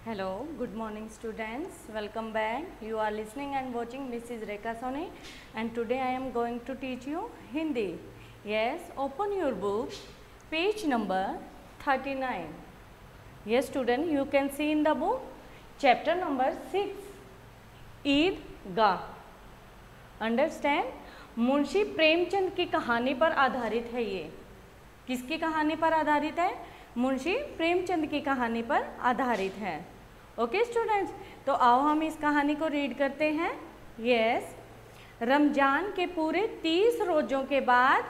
Hello, good morning students. Welcome back. You are listening and watching Mrs. Rekha Soni, and today I am going to teach you Hindi. Yes, open your book, page number 39. Yes student, you can see in the book chapter number 6, Idgah. Understand. Munshi Premchand की कहानी पर आधारित है ये. किसकी कहानी पर आधारित है? मुंशी प्रेमचंद की कहानी पर आधारित है. ओके स्टूडेंट्स, तो आओ हम इस कहानी को रीड करते हैं. यस, रमजान के पूरे 30 रोज़ों के बाद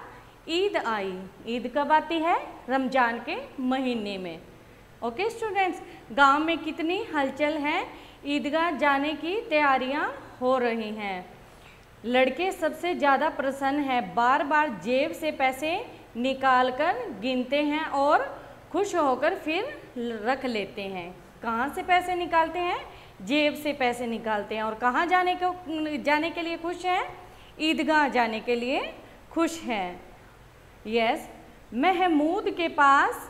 ईद आई. ईद कब आती है? रमजान के महीने में. ओके स्टूडेंट्स, गांव में कितनी हलचल है. ईदगाह जाने की तैयारियां हो रही हैं. लड़के सबसे ज़्यादा प्रसन्न हैं. बार बार जेब से पैसे निकाल कर गिनते हैं और खुश होकर फिर रख लेते हैं. कहाँ से पैसे निकालते हैं? जेब से पैसे निकालते हैं. और कहाँ जाने के लिए खुश हैं? ईदगाह जाने के लिए खुश हैं. यस, महमूद के पास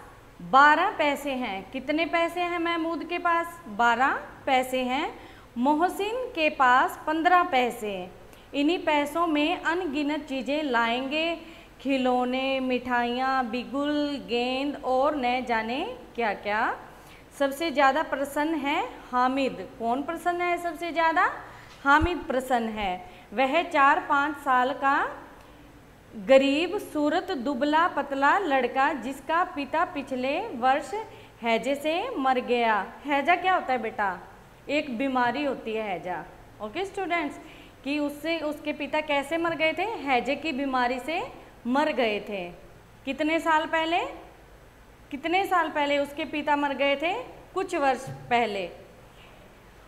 12 पैसे हैं. कितने पैसे हैं महमूद के पास? 12 पैसे हैं. मोहसिन के पास 15 पैसे. इन्हीं पैसों में अनगिनत चीज़ें लाएंगे. खिलौने, मिठाइयाँ, बिगुल, गेंद और न जाने क्या क्या. सबसे ज़्यादा प्रसन्न है हामिद. कौन प्रसन्न है सबसे ज़्यादा? हामिद प्रसन्न है. वह 4-5 साल का गरीब सूरत दुबला पतला लड़का, जिसका पिता पिछले वर्ष हैजे से मर गया. हैजा क्या होता है बेटा? एक बीमारी होती है हैजा. ओके स्टूडेंट्स, कि उसके पिता कैसे मर गए थे? हैजे की बीमारी से मर गए थे. कितने साल पहले उसके पिता मर गए थे? कुछ वर्ष पहले.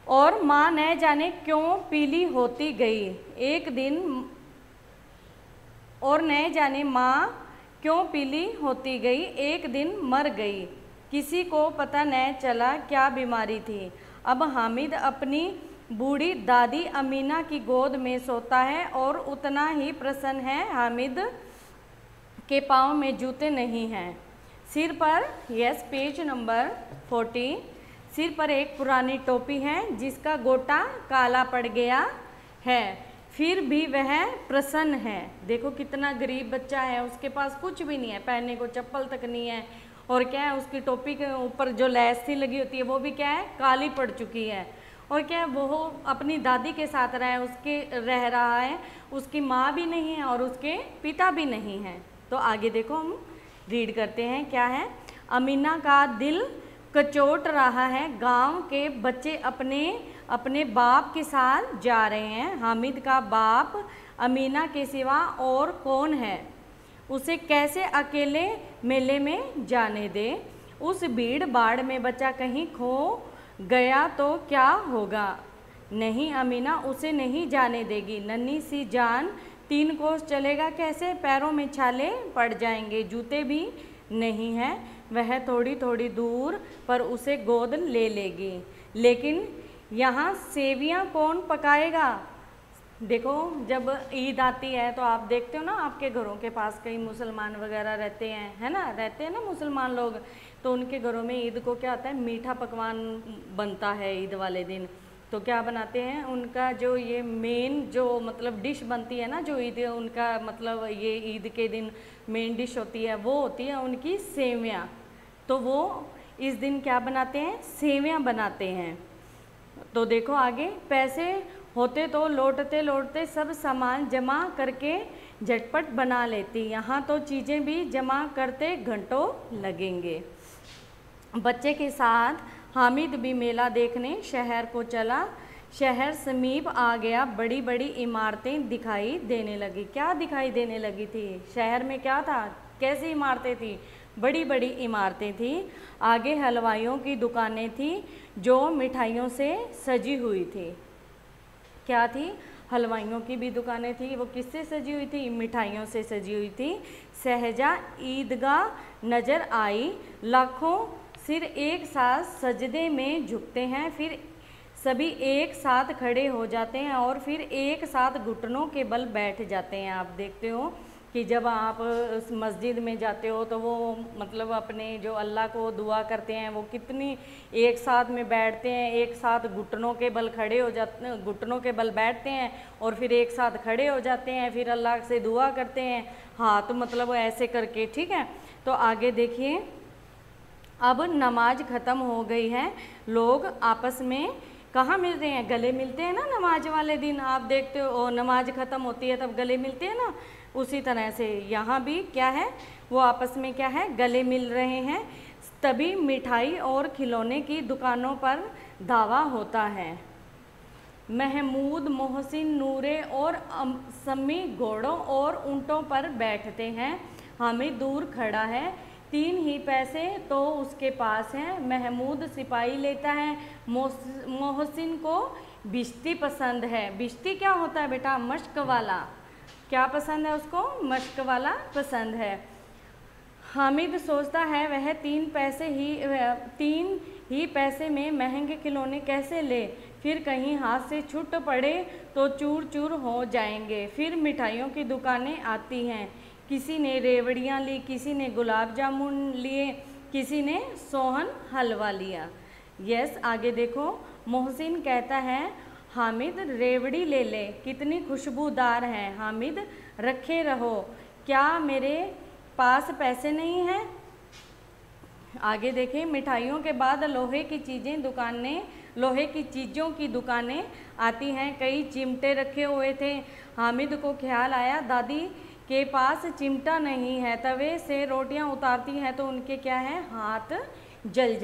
और माँ न जाने क्यों पीली होती गई एक दिन. और न जाने माँ क्यों पीली होती गई एक दिन मर गई. किसी को पता न चला क्या बीमारी थी. अब हामिद अपनी बूढ़ी दादी अमीना की गोद में सोता है और उतना ही प्रसन्न है. हामिद के पाँव में जूते नहीं हैं. सिर पर, यस, पेज नंबर 40, सिर पर एक पुरानी टोपी है जिसका गोटा काला पड़ गया है. फिर भी वह प्रसन्न है. देखो कितना गरीब बच्चा है, उसके पास कुछ भी नहीं है, पहनने को चप्पल तक नहीं है. और क्या है, उसकी टोपी के ऊपर जो लैस थी लगी होती है वो भी क्या है, काली पड़ चुकी है. और क्या है, वो अपनी दादी के साथ रह रहा है. उसकी माँ भी नहीं है और उसके पिता भी नहीं है. तो आगे देखो, हम रीड करते हैं क्या है. अमीना का दिल कचोट रहा है. गांव के बच्चे अपने बाप के साथ जा रहे हैं. हामिद का बाप अमीना के सिवा और कौन है? उसे कैसे अकेले मेले में जाने दे? उस भीड़ भाड़ में बच्चा कहीं खो गया तो क्या होगा? नहीं, अमीना उसे नहीं जाने देगी. नन्ही सी जान 3 कोस चलेगा कैसे? पैरों में छाले पड़ जाएंगे. जूते भी नहीं हैं. वह थोड़ी थोड़ी दूर पर उसे गोद ले लेगी. लेकिन यहाँ सेवियाँ कौन पकाएगा? देखो, जब ईद आती है तो आप देखते हो ना, आपके घरों के पास कई मुसलमान वगैरह रहते हैं, है ना, रहते हैं ना मुसलमान लोग. तो उनके घरों में ईद को क्या होता है, मीठा पकवान बनता है ईद वाले दिन. तो क्या बनाते हैं, उनका जो ये मेन जो मतलब डिश बनती है ना, जो ईद उनका मतलब ये ईद के दिन मेन डिश होती है, वो होती है उनकी सेवियाँ. तो वो इस दिन क्या बनाते हैं, सेवियाँ बनाते हैं. तो देखो आगे, पैसे होते तो लौटते लौटते सब सामान जमा करके झटपट बना लेती. यहाँ तो चीज़ें भी जमा करते घंटों लगेंगे. बच्चे के साथ हामिद भी मेला देखने शहर को चला. शहर समीप आ गया. बड़ी बड़ी इमारतें दिखाई देने लगी. क्या दिखाई देने लगी थी? शहर में क्या था, कैसी इमारतें थी? बड़ी बड़ी इमारतें थी. आगे हलवाइयों की दुकानें थी जो मिठाइयों से सजी हुई थी. क्या थी? हलवाइयों की भी दुकानें थी. वो किससे सजी हुई थी? मिठाइयों से सजी हुई थी. सहजा ईदगाह नजर आई. लाखों सिर एक साथ सजदे में झुकते हैं. फिर सभी एक साथ खड़े हो जाते हैं और फिर एक साथ घुटनों के बल बैठ जाते हैं. आप देखते हो कि जब आप उस मस्जिद में जाते हो तो वो मतलब अपने जो अल्लाह को दुआ करते हैं, वो कितनी एक साथ में बैठते हैं, एक साथ घुटनों के बल खड़े हो जाते, घुटनों के बल बैठते हैं और फिर एक साथ खड़े हो जाते हैं, फिर अल्लाह से दुआ करते हैं हाथ मतलब ऐसे करके। ठीक है, तो आगे देखिए, अब नमाज ख़त्म हो गई है, लोग आपस में कहाँ मिल रहे हैं, गले मिलते हैं ना नमाज वाले दिन, आप देखते हो नमाज ख़त्म होती है तब गले मिलते हैं ना, उसी तरह से यहाँ भी क्या है, वो आपस में क्या है, गले मिल रहे हैं। तभी मिठाई और खिलौने की दुकानों पर धावा होता है। महमूद, मोहसिन, नूरे और सम्मी घोड़ों और ऊँटों पर बैठते हैं। हामिद दूर खड़ा है, 3 ही पैसे तो उसके पास हैं। महमूद सिपाही लेता है, मोहसिन को बिश्ती पसंद है। बिश्ती क्या होता है बेटा, मश्क वाला, क्या पसंद है उसको, मश्क वाला पसंद है। हामिद सोचता है वह 3 ही पैसे में महंगे खिलौने कैसे ले, फिर कहीं हाथ से छूट पड़े तो चूर चूर हो जाएंगे। फिर मिठाइयों की दुकानें आती हैं, किसी ने रेवड़ियाँ ली, किसी ने गुलाब जामुन लिए, किसी ने सोहन हलवा लिया। यस, आगे देखो, मोहसिन कहता है हामिद रेवड़ी ले ले, कितनी खुशबूदार है। हामिद रखे रहो, क्या मेरे पास पैसे नहीं हैं। आगे देखें, मिठाइयों के बाद लोहे की चीज़ों की दुकानें आती हैं। कई चिमटे रखे हुए थे। हामिद को ख्याल आया दादी के पास चिमटा नहीं है, तवे से रोटियां उतारती हैं तो उनके क्या है, हाथ जल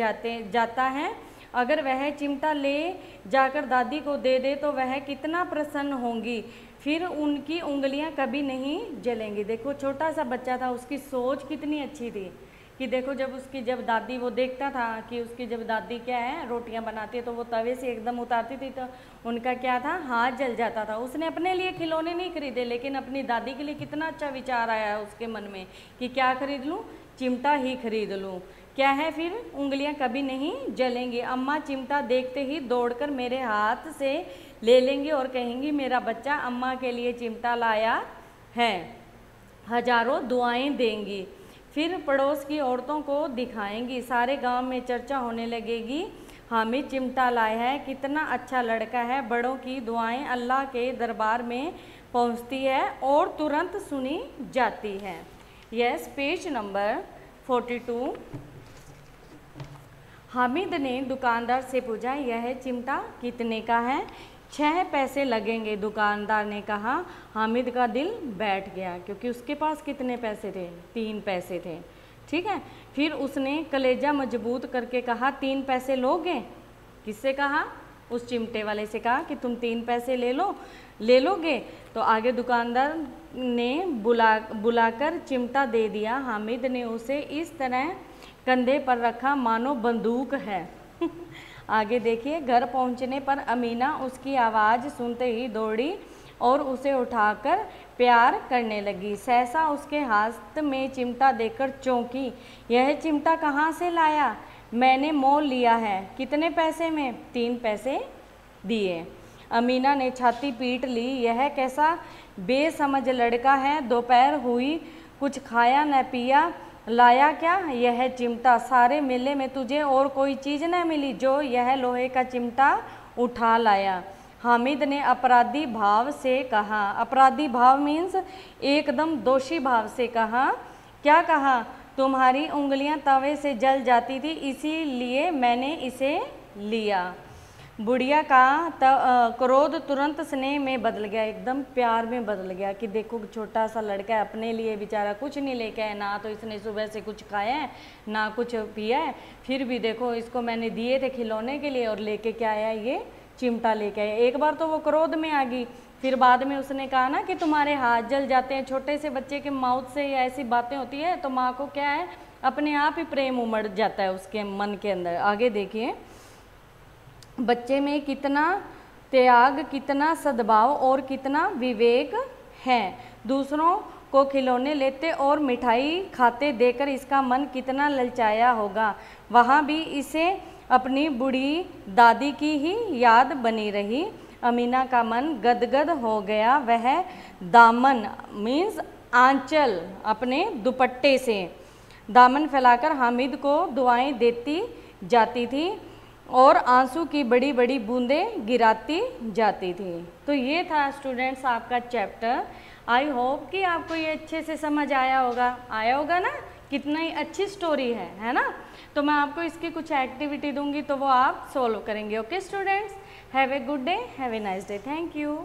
जाता है। अगर वह चिमटा ले जाकर दादी को दे दे तो वह कितना प्रसन्न होंगी, फिर उनकी उंगलियां कभी नहीं जलेंगी। देखो छोटा सा बच्चा था, उसकी सोच कितनी अच्छी थी कि देखो जब दादी, वो देखता था कि उसकी जब दादी क्या है रोटियां बनाती है तो वो तवे से एकदम उतारती थी तो उनका क्या था, हाथ जल जाता था। उसने अपने लिए खिलौने नहीं खरीदे, लेकिन अपनी दादी के लिए कितना अच्छा विचार आया उसके मन में कि क्या खरीद लूँ, चिमटा ही खरीद लूँ, क्या है, फिर उंगलियां कभी नहीं जलेंगी। अम्मा चिमटा देखते ही दौड़कर मेरे हाथ से ले लेंगी और कहेंगी मेरा बच्चा अम्मा के लिए चिमटा लाया है, हजारों दुआएं देंगी। फिर पड़ोस की औरतों को दिखाएंगी, सारे गांव में चर्चा होने लगेगी, हामिद चिमटा लाया है, कितना अच्छा लड़का है। बड़ों की दुआएं अल्लाह के दरबार में पहुंचती है और तुरंत सुनी जाती है। Yes, page number 42। हामिद ने दुकानदार से पूछा यह चिमटा कितने का है। 6 पैसे लगेंगे, दुकानदार ने कहा। हामिद का दिल बैठ गया क्योंकि उसके पास कितने पैसे थे, 3 पैसे थे। ठीक है, फिर उसने कलेजा मजबूत करके कहा 3 पैसे लोगे। किससे कहा, उस चिमटे वाले से कहा कि तुम 3 पैसे ले लोगे। तो आगे दुकानदार ने बुलाकर चिमटा दे दिया। हामिद ने उसे इस तरह कंधे पर रखा मानो बंदूक है। आगे देखिए, घर पहुंचने पर अमीना उसकी आवाज़ सुनते ही दौड़ी और उसे उठाकर प्यार करने लगी। सहसा उसके हाथ में चिमटा देखकर चौंकी। यह चिमटा कहाँ से लाया? मैंने मोल लिया है। कितने पैसे में? 3 पैसे दिए। अमीना ने छाती पीट ली। यह कैसा बेसमझ लड़का है, दोपहर हुई कुछ खाया न पिया, लाया क्या यह चिमटा? सारे मेले में तुझे और कोई चीज़ न मिली जो यह लोहे का चिमटा उठा लाया। हामिद ने अपराधी भाव से कहा। अपराधी भाव मीन्स एकदम दोषी भाव से कहा। क्या कहा? तुम्हारी उंगलियां तवे से जल जाती थी इसीलिए मैंने इसे लिया। बुढ़िया का क्रोध तुरंत स्नेह में बदल गया, एकदम प्यार में बदल गया कि देखो छोटा सा लड़का है, अपने लिए बेचारा कुछ नहीं लेके आया, ना तो इसने सुबह से कुछ खाया है ना कुछ पिया है, फिर भी देखो इसको मैंने दिए थे खिलौने के लिए और लेके क्या आया, ये चिमटा लेके आया। एक बार तो वो क्रोध में आ गई, फिर बाद में उसने कहा ना कि तुम्हारे हाथ जल जाते हैं। छोटे से बच्चे के माउथ से या ऐसी बातें होती है तो माँ को क्या है, अपने आप ही प्रेम उमड़ जाता है उसके मन के अंदर। आगे देखिए, बच्चे में कितना त्याग, कितना सद्भाव और कितना विवेक है। दूसरों को खिलौने लेते और मिठाई खाते देखकर इसका मन कितना ललचाया होगा। वहाँ भी इसे अपनी बूढ़ी दादी की ही याद बनी रही। अमीना का मन गदगद हो गया। वह दामन मीन्स आंचल अपने दुपट्टे से दामन फैलाकर हामिद को दुआएं देती जाती थी और आंसू की बड़ी बड़ी बूंदें गिराती जाती थी। तो ये था स्टूडेंट्स आपका चैप्टर। आई होप कि आपको ये अच्छे से समझ आया होगा ना। कितना ही अच्छी स्टोरी है ना। तो मैं आपको इसकी कुछ एक्टिविटी दूंगी तो वो आप सोल्व करेंगे। Okay students, have a good day, have a nice day, thank you.